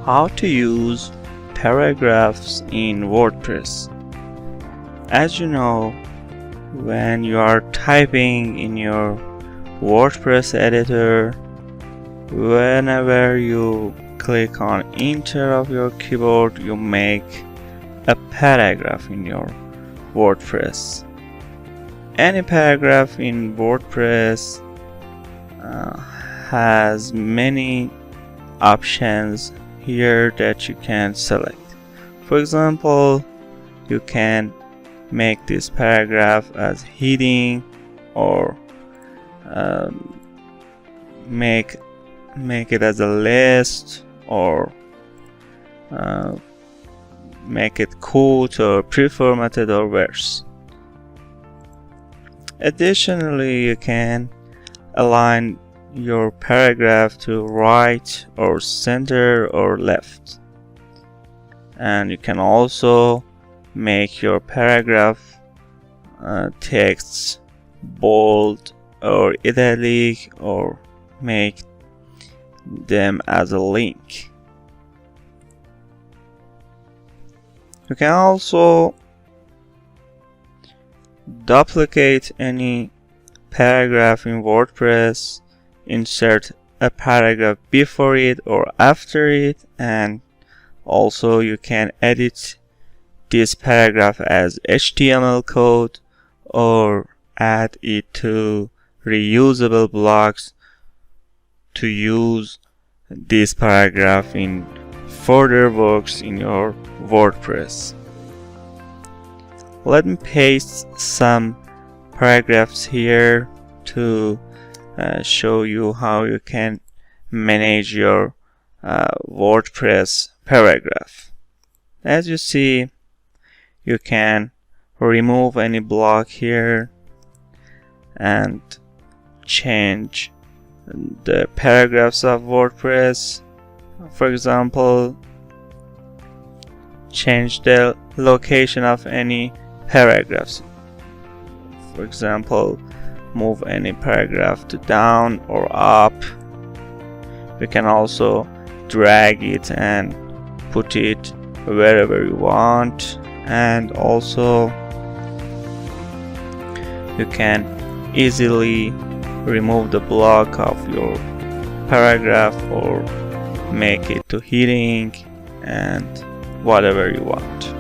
How to use paragraphs in WordPress. As you know, when you are typing in your WordPress editor, whenever you click on enter of your keyboard, you make a paragraph in your WordPress. Any paragraph in WordPress has many options here that you can select. For example, you can make this paragraph as heading, or make it as a list, or make it quote or pre-formatted or verse. Additionally, you can align your paragraph to right or center or left, and you can also make your paragraph texts bold or italic, or make them as a link. You can also duplicate any paragraph in WordPress, insert a paragraph before it or after it, and also you can edit this paragraph as HTML code or add it to reusable blocks to use this paragraph in further works in your WordPress. Let me paste some paragraphs here to show you how you can manage your WordPress paragraph. As you see, you can remove any block here and change the paragraphs of WordPress. For example, change the location of any paragraphs. For example, move any paragraph to down or up. We can also drag it and put it wherever you want, and also you can easily remove the block of your paragraph or make it to heading and whatever you want.